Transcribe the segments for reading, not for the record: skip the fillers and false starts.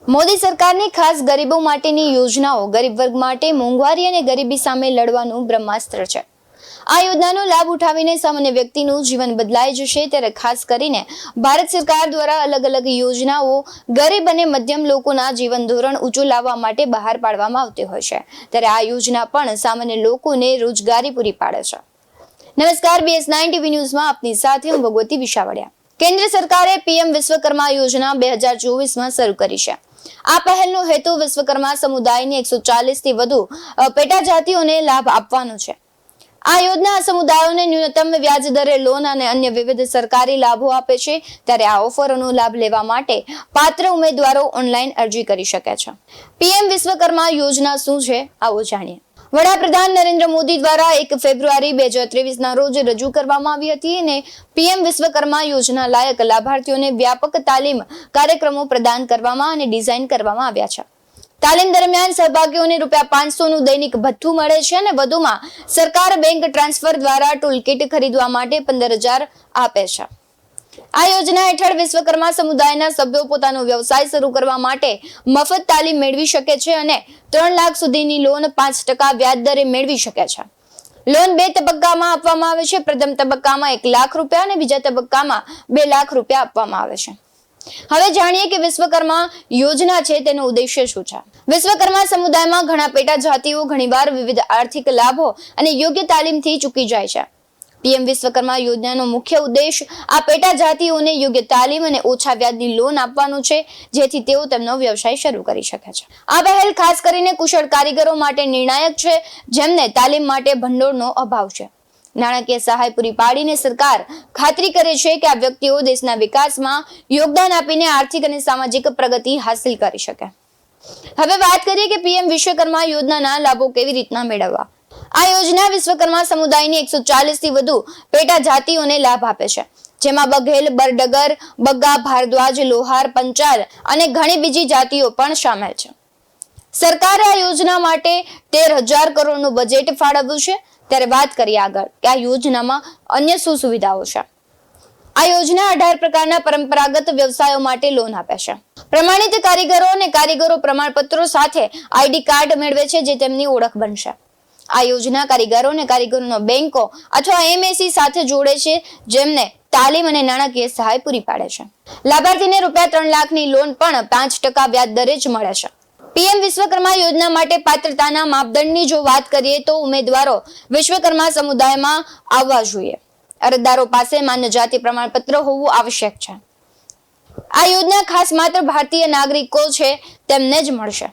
મોદી સરકારની ખાસ ગરીબો માટેની યોજનાઓ ગરીબ વર્ગ માટે મોંઘવારી અને ગરીબી સામે લડવાનું બ્રહ્માસ્ત્ર છે। આ યોજનાનો લાભ ઉઠાવીને સામાન્ય વ્યક્તિનું જીવન બદલાઈ જશે। ત્યારે ખાસ કરીને ભારત સરકાર દ્વારા અલગ અલગ યોજનાઓ ગરીબ અને મધ્યમ લોકોના જીવન ધોરણ ઊંચું લાવવા માટે બહાર પાડવામાં આવતી હોય છે। ત્યારે આ યોજના પણ સામાન્ય લોકોને રોજગારી પૂરી પાડે છે। નમસ્કાર, BS9 TV ન્યૂઝમાં આપની સાથે હું ભગવતી વિશાવડિયા। કેન્દ્ર સરકારે PM વિશ્વકર્મા યોજના 2024માં શરૂ કરી છે। આ પહેલનો હેતુ વિશ્વકર્મા સમુદાયની 140 થી વધુ પેટા જાતિઓને લાભ આપવાનો છે। આ યોજના સમુદાયોને ન્યૂનતમ વ્યાજ દરે લોન અને અન્ય વિવિધ સરકારી લાભો આપે છે। ત્યારે આ ઓફરનો લાભ લેવા માટે પાત્ર ઉમેદવારો ઓનલાઈન અરજી કરી શકે છે। PM વિશ્વકર્મા યોજના શું છે, આવો જાણીએ। વડાપ્રધાન નરેન્દ્ર મોદી દ્વારા 1 ફેબ્રુઆરી 2023ના રોજ રજૂ કરવામાં આવી હતી અને PM વિશ્વકર્મા યોજના લાયક લાભાર્થીઓને વ્યાપક તાલીમ કાર્યક્રમો પ્રદાન કરવામાં અને ડિઝાઇન કરવામાં આવ્યા છે। તાલીમ દરમિયાન સહભાગીઓને ₹500 નું દૈનિક ભથ્થું મળે છે અને વધુમાં સરકાર બેંક ટ્રાન્સફર દ્વારા ટૂલ કિટ ખરીદવા માટે 15,000 આપે છે। આ યોજના હેઠળ વિશ્વકર્મા સમુદાયના સભ્યો પોતાનો વ્યવસાય શરૂ કરવા માટે મફત તાલીમ મેળવી શકે છે અને 3 લાખ સુધીની લોન 5% વ્યાજ દરે મેળવી શકે છે। લોન 2 તબક્કામાં આપવામાં આવે છે। પ્રથમ તબક્કામાં ₹1 લાખ અને બીજા તબક્કામાં ₹2 લાખ આપવામાં આવે છે। હવે જાણીએ કે વિશ્વકર્મા યોજના છે તેનો ઉદ્દેશ્ય શું છે। વિશ્વકર્મા સમુદાયમાં ઘણા પેટા જાતિઓ ઘણીવાર વિવિધ આર્થિક લાભો અને યોગ્ય તાલીમથી ચૂકી જાય છે। PM વિશ્વકર્મા યોજનાનો મુખ્ય ઉદ્દેશ આ પેટા જાતિઓને યોગ્ય તાલીમ અને ઓછા વ્યાજની લોન આપવાનું છે, જેથી તેઓ તેમનો વ્યવસાય શરૂ કરી શકે છે। આ પહેલ ખાસ કરીને કુશળ કારીગરો માટે નિર્ણાયક છે, જેમને તાલીમ માટે ભંડોળનો અભાવ છે। નાણાકીય સહાય પૂરી પાડીને સરકાર ખાતરી કરે છે કે આ વ્યક્તિઓ દેશના વિકાસમાં યોગદાન આપીને આર્થિક અને સામાજિક પ્રગતિ હાંસલ કરી શકે। હવે વાત કરીએ કે PM વિશ્વકર્મા યોજનાના લાભો કેવી રીતના મેળવવા। આ યોજના વિશ્વકર્મા સમુદાયની 140 થી વધુ પેટા જાતિઓને લાભ આપે છે, જેમાં બઘેલ, બરડગર, બગ્ગા, ભારદ્વાજ, લોહાર, પંચાલ અને ઘણી બીજી જાતિઓ પણ શામેલ છે। સરકારે આ યોજના માટે 13,000 કરોડનું બજેટ ફાળવ્યું છે। ત્યારે વાત કરીએ આગળ કે આ યોજનામાં અન્ય શું સુવિધાઓ છે। આ યોજના 18 પ્રકારના પરંપરાગત વ્યવસાયો માટે લોન આપે છે। પ્રમાણિત કારીગરો અને કારીગરો પ્રમાણપત્રો સાથે ID કાર્ડ મેળવે છે, જે તેમની ઓળખ બનશે। આ યોજના કારીગરો અને કારીગરોનો બેંકો અથવા MSE સાથે જોડે છે, જેમને તાલીમ અને નાણાકીય સહાય પૂરી પાડે છે। લાભાર્થીને ₹3 લાખની લોન પણ 5% વ્યાજ દરે જ મળે છે। PM વિશ્વકર્મા યોજના માટે પાત્રતાના માપદંડની જો વાત કરીએ તો ઉમેદવારો વિશ્વકર્મા સમુદાયમાં આવવા જોઈએ। અરજદારો પાસે માન્ય જાતિ પ્રમાણપત્ર હોવું આવશ્યક છે। આ યોજના ખાસ માત્ર ભારતીય નાગરિકો છે તેમને જ મળશે।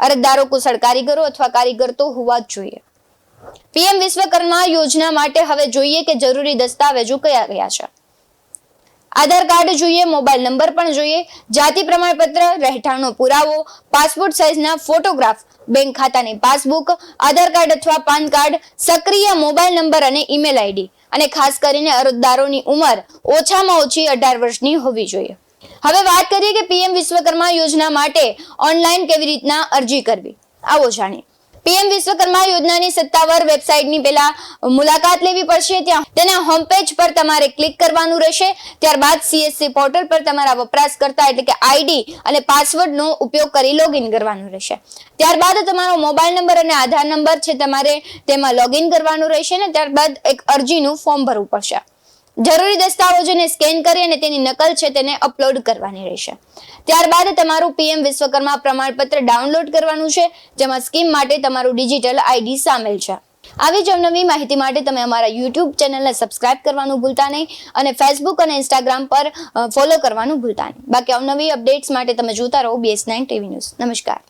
અરજદારો કુશળ કારીગરો અથવા કારીગર તો હોવા જ જોઈએ। PM વિશ્વકર્મા યોજના માટે હવે જોઈએ કે જરૂરી દસ્તાવેજો કયા છે। આધાર કાર્ડ જોઈએ, મોબાઈલ નંબર પણ જોઈએ, જાતિ પ્રમાણપત્ર, રહેઠાણનો પુરાવો, પાસપોર્ટ સાઇઝના ફોટોગ્રાફ, બેંક ખાતાની પાસબુક, આધાર કાર્ડ અથવા પાન કાર્ડ, સક્રિય મોબાઈલ નંબર અને ઈમેલ ID, અને ખાસ કરીને અરજદારોની ઉંમર ઓછામાં ઓછી 18 વર્ષની હોવી જોઈએ। હવે વાત કરીએ કે PM વિશ્વકર્મા યોજના માટે ઓનલાઈન કેવી રીતના અરજી કરવી, આવો જાણીએ। PM વિશ્વકર્મા યોજનાની સત્તાવાર વેબસાઇટની પહેલા મુલાકાત લેવી પડશે। ત્યાં તેના હોમ પેજ પર તમારે ક્લિક કરવાનું રહેશે। ત્યારબાદ CSC પોર્ટલ પર તમારા વપરાશકર્તા એટલે કે ID અને પાસવર્ડનો ઉપયોગ કરી લોગિન કરવાનું રહેશે। ત્યારબાદ તમારો મોબાઈલ નંબર અને આધાર નંબર છે તમારે તેમાં લોગિન કરવાનું રહેશે ને ત્યારબાદ એક અરજીનું ફોર્મ ભરવું પડશે। જરૂરી દસ્તાવેજોને સ્કેન કરી અને તેની નકલ છે તેને અપલોડ કરવાની રહેશે। ત્યારબાદ તમારું PM વિશ્વકર્મા પ્રમાણપત્ર ડાઉનલોડ કરવાનું છે, જેમાં સ્કીમ માટે તમારું ડિજિટલ ID સામેલ છે। આવી જ નવી માહિતી માટે તમે અમારા YouTube ચેનલને સબસ્ક્રાઇબ કરવાનું ભૂલતા નહીં અને Facebook અને Instagram પર ફોલો કરવાનું ભૂલતા નહીં। બાકી અવનવી અપડેટ્સ માટે તમે જોતા રહો BS9 TV ન્યૂઝ। નમસ્કાર।